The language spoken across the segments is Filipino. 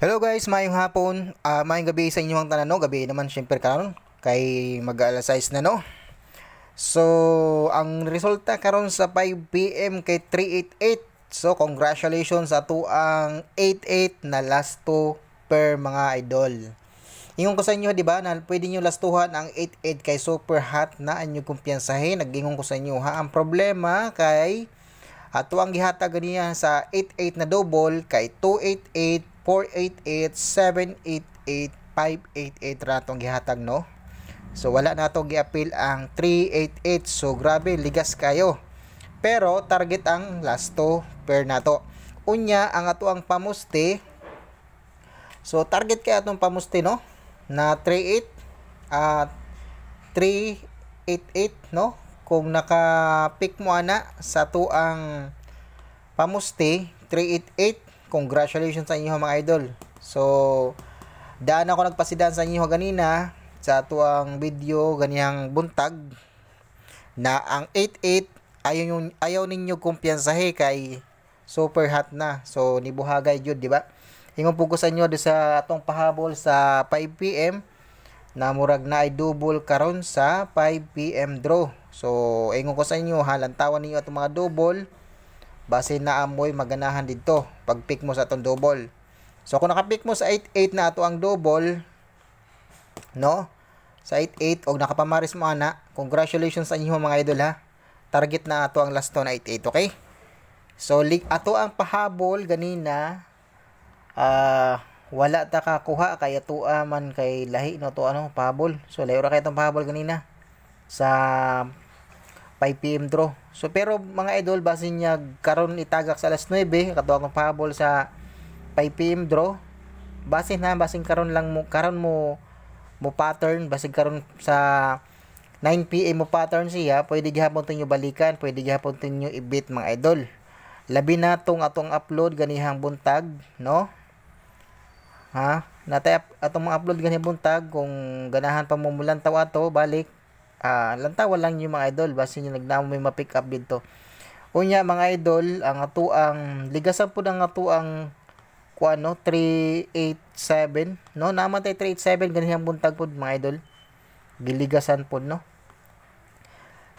Hello guys, mayong hapon, mayong gabi sa inyong tanan, no? Gabi naman syempre karon kay mag-alas 6 na, no? So, ang resulta karon sa 5 PM kay 388. So, congratulations sa ato ang 88 na last two per mga idol. Ingon ko sa inyo, di ba, na pwede nyo lastuhan ang 88 kay super hot na anyo kumpiyansahin. Nagingon ko sa inyo, ha? Ang problema kay ato ang gihatag ganiya sa 88 na double kay 288, 488, 788, 588 ra tong gihatag, no? So wala na to gi-appeal ang 388. So grabe, ligas kayo. Pero target ang last two pair nato. Unya ang ato ang pamusti. So target kay atong pamusti, no? Na 38 388, no? Kung naka-pick mo ana sa ato ang pamusti 388, congratulations sa inyo mga idol. So daan ako nagpasidan sa inyo ganina sa ato ang video ganiyang buntag na ang 88 ayaw ninyo kumpiyansahe kay super hot na. So nibuhagay jud, di ba? Ingon po ko sa inyo sa atong pahabol sa 5 PM na murag na ay double karon sa 5 PM draw. So ingon ko sa inyo, halantawan ninyo atong mga double base na amoy maganahan dito pag pick mo sa atong double. So kung naka-pick mo sa 88 na ato ang double, no? Sa 88 og nakapamaris mo ana, congratulations sa inyo mga idol, ha. Target na ato ang last to na 88, okay? So ato ang pahabol ganina, wala ta kakuha kay ato man kay lahi no to ano pahabol. So layo ra kay atong pahabol ganina sa 5 PM draw. So pero mga idol, base niya karon itagak sa alas 9 kato akong pahabol sa 5 PM draw. Base karon lang mo pattern, base karon sa 9 PM mo pattern siya, pwede gihapon tinyo balikan, pwede gihapon tinyo i-beat mga idol. Labi na tong atong upload ganihang buntag, no? Ha? Natay atong mga upload ganihang buntag, kung ganahan pa mo mulantaw ato balik, lantawan lang yung mga idol base nyo nagnamo may ma-pick up dito. Unya mga idol, ang ato ang ligasan po ng ato ang kuano 387, no? Naman tay 387 ganihang buntag pod mga idol. Giligasan pod, no?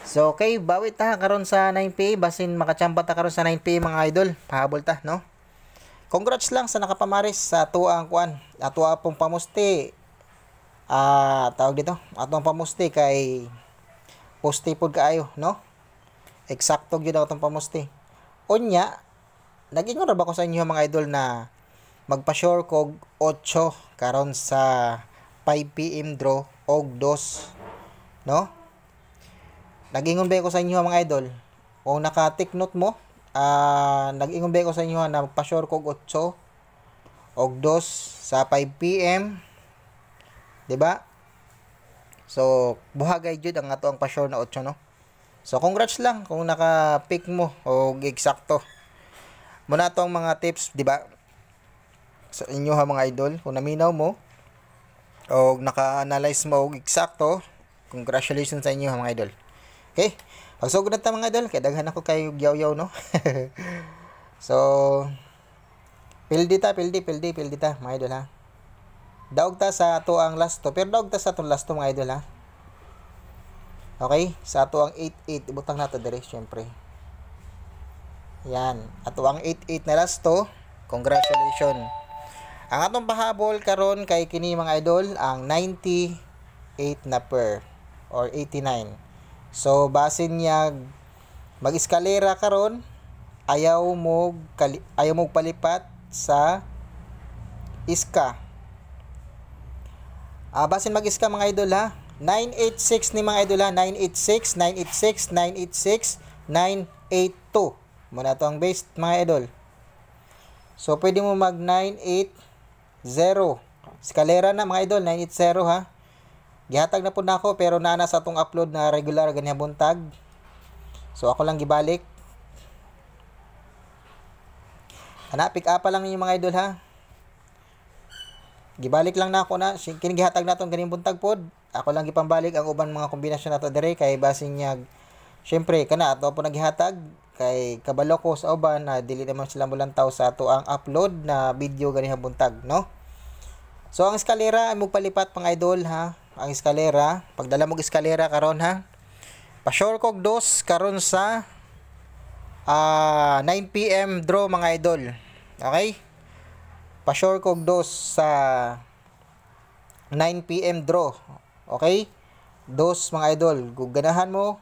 So okay, bawi ta karon sa 9 PM basin makachamba ta karon sa 9 PM mga idol. Pahabol ta, no? Congrats lang sa nakapamaris sa ato ang kuan, ato apong pamusti. Tawag dito, atong pamusti kay posti pod kaayo, no? Eksakto gyud atong pamusti. Unya, nag-ingon ra ba ko sa inyo mga idol na magpa-sure kog 8 karon sa 5 PM draw og 2, no? Nag-ingon ba ko sa inyo mga idol? Kung naka-take note mo, nag-ingon ba ko sa inyo na magpa-sure kog 8 og 2 sa 5 PM, 'di ba? So buhagay jud ang ato ang pa-sure na 8, no? So congrats lang kung naka-pick mo og eksakto. Muna to ang mga tips, 'di ba? Sa inyo ha mga idol, kung naminaw mo og naka-analyze mo og eksakto, congratulations sa inyo ha mga idol. Okay? Pagsugod na ta mga idol, kay daghan ako kay yaw-yaw, no? So pildi ta mga idol, ha. Daog ta sa ato ang last to, pero daog ta sa atong last to mga idol, ha. Okay, sa ato ang 88 ibutang nato dire syempre. Yan, ato ang 88 na last to. Congratulations. Ang atong pahabol karon kay kini mga idol ang 98 na per or 89. So base niya mag-eskalera karon, ayaw mo palipat sa iska. Basin mag-iska mga idol, ha. 986 ni mga idol, ha. 986, 986, 986, 982. Muna to ang base mga idol. So pwede mo mag 980. Eskalera na mga idol, 980, ha. Gihatag na po na ako pero naana sa atong upload na regular ganyan buntag. So ako lang gibalik. Pick up pa lang yung mga idol, ha. Gibalik lang na ako na kini gihatag natong ganing buntag pod. Ako lang gipambalik ang uban mga kombinasyon nato dire kay basing niya syempre kana ato po naghihatag kay kabalo ko sa uban na dili naman sila mulantaw sa ato ang upload na video ganihang buntag, no? So ang eskalera ay magpalipat mga idol ha. Ang eskalera, pagdala mo eskalera karon ha. Pa-sure kog dos karon sa 9 PM draw mga idol. Okay? Pa-sure kog dos sa 9 PM draw. Okay? Dos mga idol. Kung ganahan mo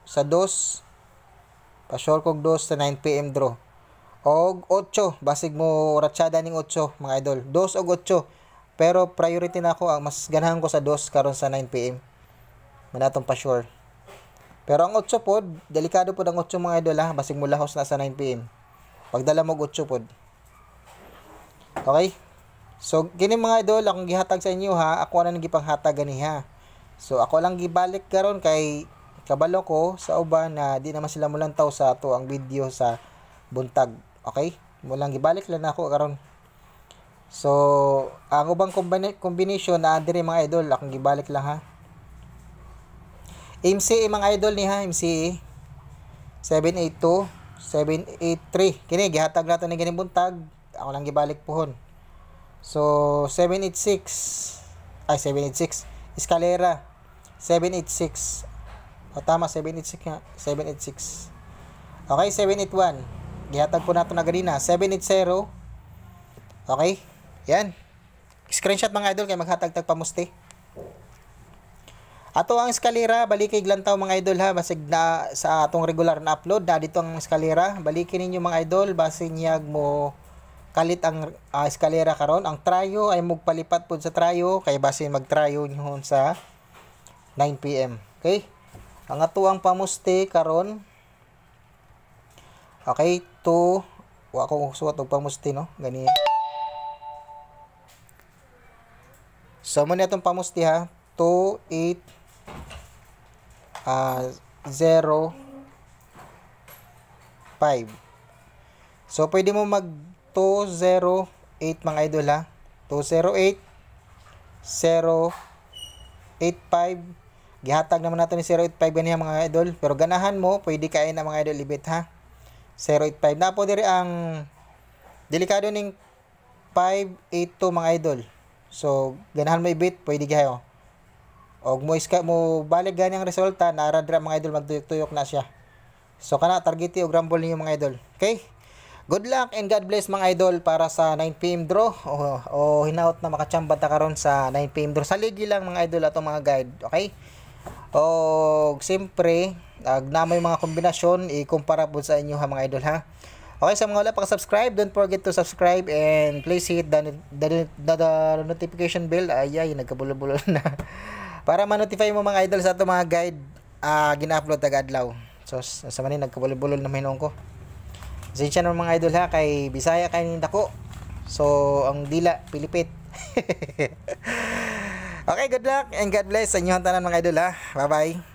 sa dos, pa-sure kog dos sa 9 PM draw. Og 8, basig mo ratsyada ning 8 mga idol. 2 og 8. Pero priority na ako, ang mas ganahan ko sa 2 karon sa 9 PM. Manatong pa-sure. Pero ang 8 pod, delikado pod ang 8 mga idol ha, basig mo lahos na sa 9 PM. Pagdala mo og 8 pod. Okay? So kini mga idol akong gihatag sa inyo ha, ako na nang gipanghatag gani ha. So ako lang gibalik karon kay kabalo ko sa uban na di naman sila mulantaw sa ato ang video sa buntag. Okay? Mulang gibalik lang ako karon. So, ang ubang combination na diri mga idol, akong gibalik lang ha. MCE mga idol ni ha, MCE 782, 783. Kini gihatag nato ni ganing buntag, ako lang gibalik pohon. So, 786. Ay 786. Eskalera 786. O tama 786 nga, 786. Okay, 781. Gihatag po nato na ganina, 780. Okay? Yan. Screenshot mga idol kay maghatag-tag pamusti. Ato ang eskalera, balikay glantaw mga idol ha, basig na sa atong regular na upload na dito ang eskalera. Balikin ninyo mga idol basig niyag mo kalit ang eskalera karon. Ang trayo ay magpalipat pud sa trayo kay base magtrayo niyo sa 9 PM. Okay? Ang ato ang pamusti karon. Okay, wa ko suwat og pamusti no, gani. So, mo na itong pamusti ha. 28 0 5. So, pwede mo mag 208 mga idol ha. 208 085. Gihatag naman natin ni 085 ganiya mga idol. Pero ganahan mo, pwede kain na mga idol libit ha. 085. Napo diri ang delikado ning 582 mga idol. So, ganahan mo ibit, pwede gayo. Og mo balik gani ang resulta, naradra mga idol, magtuyok-tuyok na siya. So, kana targeti og rumble niyo mga idol. Okay? Good luck and God bless mga idol para sa 9 PM draw. O hinaot na makachamba ta karon sa 9 PM draw. Saligi lang mga idol atong mga guide. Okay? O siyempre, namoy mga kombinasyon, ikumpara po sa inyo ha mga idol ha. Okay, sa mga wala pa subscribe, don't forget to subscribe and please hit the notification bell. Ay, nagkabulo-bulo na. Para ma-notify mo mga idol sa ato mga guide gina-upload taga-adlaw. So, sa manin nagkabulo-bulo na mahinuon ko. Pasensya na mga idol ha, kay Bisaya kay dako. So, ang dila Pilipit. Okay, good luck and God bless sa inyo tanan mga idol ha. Bye-bye.